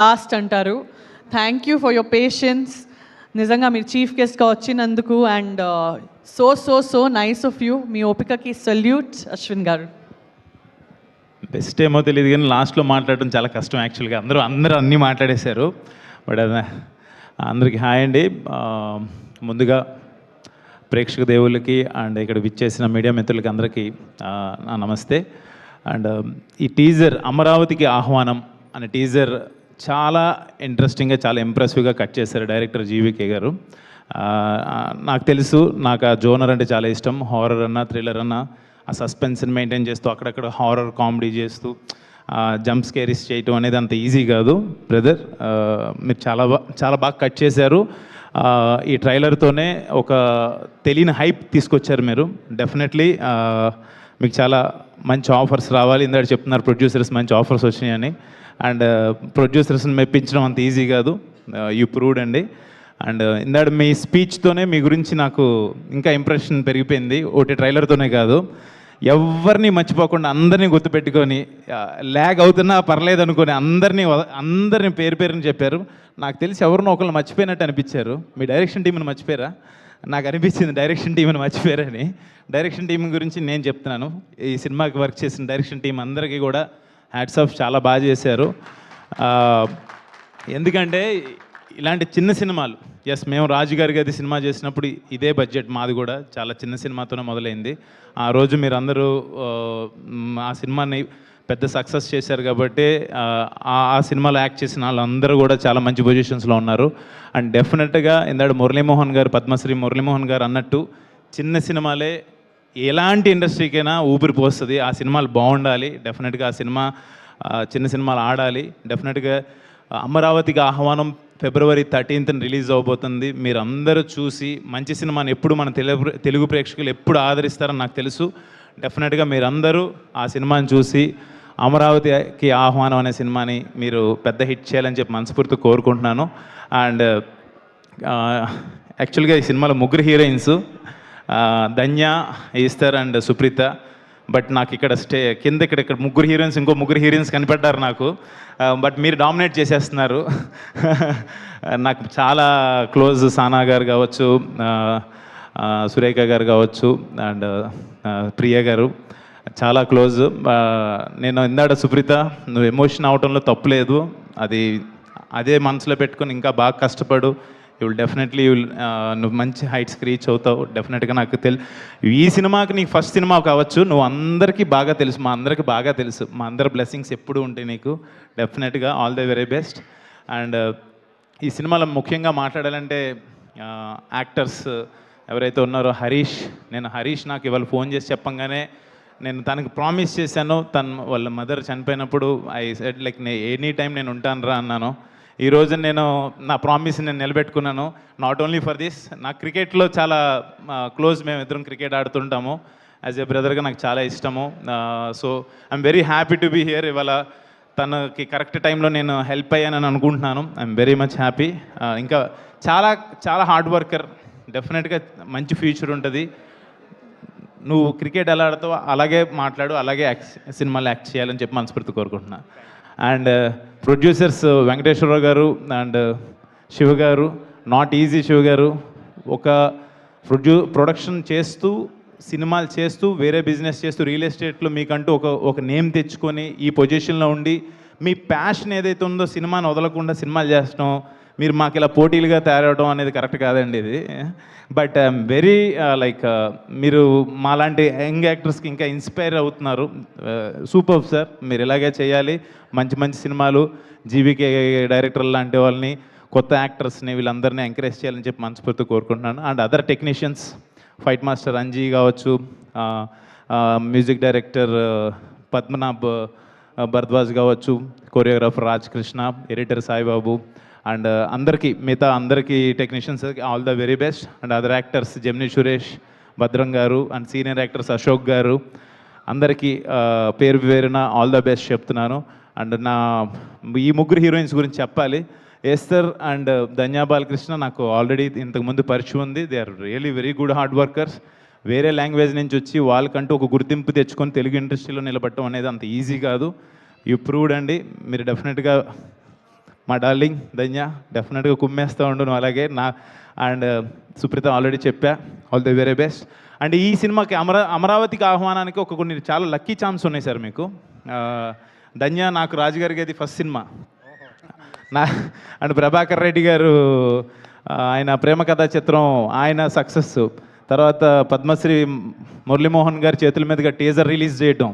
Last అంటారు. Thank you for your patience. నిజంగా మీరు చీఫ్ గెస్ట్గా వచ్చినందుకు and so so so nice of you. మీ ఓపికకి సల్యూట్ అశ్విన్ గారు. బెస్ట్ ఏమో తెలియదు కానీ లాస్ట్లో మాట్లాడడం చాలా కష్టం యాక్చువల్గా. అందరూ అన్నీ మాట్లాడేశారు. బట్ అదే అందరికీ హాయ్ అండి. ముందుగా ప్రేక్షక దేవుళ్ళకి అండ్ ఇక్కడ విచ్చేసిన మీడియా మిత్రులకి అందరికీ నా నమస్తే. అండ్ ఈ టీజర్ అమరావతికి ఆహ్వానం అనే టీజర్ చాలా ఇంట్రెస్టింగ్గా చాలా ఇంప్రెసివ్గా కట్ చేశారు డైరెక్టర్ జీవీకే గారు. నాకు తెలుసు, నాకు ఆ జోనర్ అంటే చాలా ఇష్టం. హారర్ అన్నా థ్రిల్లర్ అన్నా ఆ సస్పెన్స్ని మెయింటైన్ చేస్తూ అక్కడక్కడ హారర్ కామెడీ చేస్తూ జంప్ స్కేరీస్ చేయటం అనేది అంత ఈజీ కాదు బ్రదర్. మీరు చాలా బాగా కట్ చేశారు. ఈ ట్రైలర్తోనే ఒక తెలియని హైప్ తీసుకొచ్చారు మీరు. డెఫినెట్లీ మీకు చాలా మంచి ఆఫర్స్ రావాలి. ఇందాక చెప్తున్నారు ప్రొడ్యూసర్స్ మంచి ఆఫర్స్ వచ్చినాయని. అండ్ ప్రొడ్యూసర్స్ని మెప్పించడం అంత ఈజీ కాదు. యూ ప్రూవ్డ్ అండి. అండ్ ఇందాక మీ స్పీచ్తోనే మీ గురించి నాకు ఇంకా ఇంప్రెషన్ పెరిగిపోయింది. ఒకటి ట్రైలర్తోనే కాదు, ఎవరిని మర్చిపోకుండా అందరినీ గుర్తుపెట్టుకొని ల్యాగ్ అవుతున్నా పర్లేదు అనుకొని అందరినీ పేరుని చెప్పారు. నాకు తెలిసి ఎవరినో ఒకళ్ళు మర్చిపోయినట్టు అనిపించారు. మీ డైరెక్షన్ టీంని మర్చిపోయారా? నాకు అనిపించింది డైరెక్షన్ టీంని మర్చిపోయారని. డైరెక్షన్ టీం గురించి నేను చెప్తున్నాను. ఈ సినిమాకి వర్క్ చేసిన డైరెక్షన్ టీం అందరికీ కూడా హ్యాట్స్ ఆఫ్, చాలా బాగా చేశారు. ఎందుకంటే ఇలాంటి చిన్న సినిమాలు, ఎస్ మేము రాజుగారి గది సినిమా చేసినప్పుడు ఇదే బడ్జెట్ మాది కూడా చాలా చిన్న సినిమాతోనే మొదలైంది. ఆ రోజు మీరు అందరూ ఆ సినిమాని పెద్ద సక్సెస్ చేశారు కాబట్టి ఆ సినిమాలో యాక్ట్ చేసిన వాళ్ళందరూ కూడా చాలా మంచి పొజిషన్స్లో ఉన్నారు. అండ్ డెఫినెట్గా ఇందాక మురళీమోహన్ గారు, పద్మశ్రీ మురళీమోహన్ గారు అన్నట్టు చిన్న సినిమాలే ఎలాంటి ఇండస్ట్రీకైనా ఊపిరి పోస్తుంది. ఆ సినిమాలు బాగుండాలి. డెఫినెట్గా ఆ సినిమా చిన్న సినిమాలు ఆడాలి. డెఫినెట్గా అమరావతికి ఆహ్వానం February 13th రిలీజ్ అవబోతుంది. మీరు అందరూ చూసి మంచి సినిమాని ఎప్పుడు మన తెలుగు ప్రేక్షకులు ఎప్పుడు ఆదరిస్తారని నాకు తెలుసు. డెఫినెట్గా మీరందరూ ఆ సినిమాని చూసి అమరావతికి ఆహ్వానం అనే సినిమాని మీరు పెద్ద హిట్ చేయాలని చెప్పి మనస్ఫూర్తి కోరుకుంటున్నాను. అండ్ యాక్చువల్గా ఈ సినిమాలో ముగ్గురు heroines, Dhanya, ఈస్తర్ and Supritha. But నాకు ఇక్కడ ఇక్కడ ముగ్గురు హీరోయిన్స్, ఇంకో ముగ్గురు హీరోయిన్స్ కనిపెట్టారు నాకు. బట్ మీరు డామినేట్ చేసేస్తున్నారు. నాకు చాలా క్లోజ్ సానా గారు కావచ్చు, సురేఖ గారు కావచ్చు, అండ్ ప్రియ గారు చాలా క్లోజ్. నేను ఇందాక సుప్రీత, నువ్వు ఎమోషన్ అవటంలో తప్పులేదు. అదే మనసులో పెట్టుకొని ఇంకా బాగా కష్టపడు. డెఫినెట్లీ నువ్వు మంచి హైట్స్కి రీచ్ అవుతావు. డెఫినెట్గా నాకు ఈ సినిమాకి నీకు ఫస్ట్ సినిమా కావచ్చు, నువ్వు అందరికీ బాగా తెలుసు, మా అందరికీ బాగా తెలుసు. మా అందరి బ్లెస్సింగ్స్ ఎప్పుడూ ఉంటాయి నీకు. డెఫినెట్గా all the very best. And ఈ సినిమాలో ముఖ్యంగా మాట్లాడాలంటే యాక్టర్స్ ఎవరైతే ఉన్నారో, హరీష్ నాకు ఇవాళ ఫోన్ చేసి చెప్పంగానే నేను తనకి ప్రామిస్ చేశాను. వాళ్ళ మదర్ చనిపోయినప్పుడు I said like any time నేను ఉంటాను రా అన్నాను. ఈరోజు నేను నా ప్రామిస్ నేను నిలబెట్టుకున్నాను. నాట్ ఓన్లీ ఫర్ దిస్, నా క్రికెట్లో చాలా క్లోజ్, మేము ఇద్దరం క్రికెట్ ఆడుతుంటాము. యాజ్ ఏ బ్రదర్గా నాకు చాలా ఇష్టము. So I'm very happy to be here. ఇవాళ తనకి కరెక్ట్ టైంలో నేను హెల్ప్ అయ్యానని అనుకుంటున్నాను. I'm very much happy. ఇంకా చాలా చాలా హార్డ్ వర్కర్. డెఫినెట్గా మంచి ఫ్యూచర్ ఉంటుంది. నువ్వు క్రికెట్ ఎలా ఆడతావో అలాగే మాట్లాడు, అలాగే సినిమాలో యాక్ట్ చేయాలని చెప్పి మనస్ఫూర్తి కోరుకుంటున్నాను. అండ్ ప్రొడ్యూసర్స్ వెంకటేశ్వరరావు గారు అండ్ శివ గారు, నాట్ ఈజీ. శివ గారు ఒక ప్రొడక్షన్ చేస్తూ, సినిమాలు చేస్తూ, వేరే బిజినెస్ చేస్తూ, రియల్ ఎస్టేట్లో మీకంటూ ఒక నేమ్ తెచ్చుకొని ఈ పొజిషన్లో ఉండి మీ ప్యాషన్ ఏదైతే ఉందో సినిమాని వదలకుండా సినిమాలు చేస్తాం, మీరు మాకు ఇలా పోటీలుగా తయారవడం అనేది కరెక్ట్ కాదండి ఇది. బట్ ఐఎమ్ వెరీ లైక్ మీరు మాలాంటి యంగ్ యాక్టర్స్కి ఇంకా ఇన్స్పైర్ అవుతున్నారు. సూపర్ సార్, మీరు ఇలాగే చేయాలి. మంచి మంచి సినిమాలు, జీవీకే డైరెక్టర్ లాంటి వాళ్ళని, కొత్త యాక్టర్స్ని, వీళ్ళందరినీ ఎంకరేజ్ చేయాలని చెప్పి మనస్ఫూర్తి కోరుకుంటున్నాను. And other technicians, fight master Anji కావచ్చు, మ్యూజిక్ డైరెక్టర్ పద్మనాభ్ భరద్వాజ్ కావచ్చు, choreographer Raj Krishna, editor Saibabu, and మిగతా అందరికీ technicians all the very best. And other actors Gemini Suresh, Bhadram garu, and senior actors Ashok garu, అందరికీ పేరున ఆల్ ద బెస్ట్ చెప్తున్నాను. అండ్ ఈ ముగ్గురు హీరోయిన్స్ గురించి చెప్పాలి. ఎస్తర్ అండ్ ధన్యా బాలకృష్ణ నాకు ఆల్రెడీ ఇంతకుముందు పరిచయం ఉంది. They are really very good hard workers. వేరే లాంగ్వేజ్ నుంచి వచ్చి వాళ్ళకంటూ ఒక గుర్తింపు తెచ్చుకొని తెలుగు ఇండస్ట్రీలో నిలబడటం అనేది అంత ఈజీ కాదు. యూ ప్రూవ్డ్ అండి. మీరు డెఫినెట్గా మా డార్లింగ్ ధన్య, డెఫినెట్గా కుమ్మేస్తూ ఉండు నువ్వు అలాగే నా. అండ్ సుప్రీత ఆల్రెడీ చెప్పా, all the very best. And ఈ సినిమాకి అమరావతికి ఆహ్వానానికి కొన్ని చాలా లక్కీ ఛాన్స్ ఉన్నాయి సార్ మీకు. ధన్య నాకు రాజుగారికి అది ఫస్ట్ సినిమా నా. అండ్ ప్రభాకర్ రెడ్డి గారు ఆయన ప్రేమ కథా చిత్రం ఆయన సక్సెస్, తర్వాత పద్మశ్రీ మురళీమోహన్ గారి చేతుల మీదుగా టీజర్ రిలీజ్ చేయటం,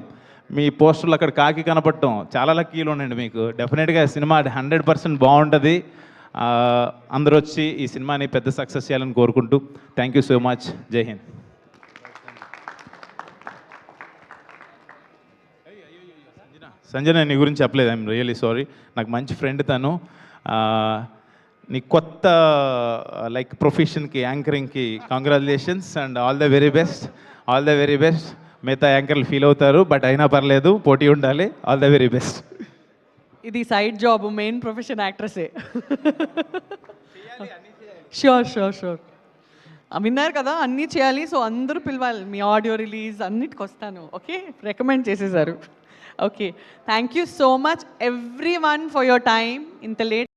మీ పోస్టర్లు అక్కడ కాకి కనపడటం, చాలా లక్కీలు ఉండండి మీకు. డెఫినెట్గా సినిమా 100% బాగుంటుంది. అందరూ వచ్చి ఈ సినిమాని పెద్ద సక్సెస్ చేయాలని కోరుకుంటూ థ్యాంక్ యూ సో మచ్. జై హింద్. సంజన నీ గురించి చెప్పలేదు, ఐఎమ్ రియలీ సారీ. నాకు మంచి ఫ్రెండ్ తను. నీ కొత్త లైక్ ప్రొఫెషన్కి, యాంకరింగ్కి congratulations and all the very best. All the very best. మిగతా యాంకర్లు ఫీల్ అవుతారు, బట్ అయినా పర్లేదు, పోటీ ఉండాలి. All the very best. ఇది సైడ్ జాబ్, మెయిన్ ప్రొఫెషన్ యాక్ట్రెసే. Sure sure sure. విన్నారు కదా, అన్నీ చేయాలి. సో అందరూ పిలవాలి, మీ ఆడియో రిలీజ్ అన్నిటికి వస్తాను. ఓకే, రికమెండ్ చేసేసారు. Okay, thank you so much every one for your time. ఇంత లేట్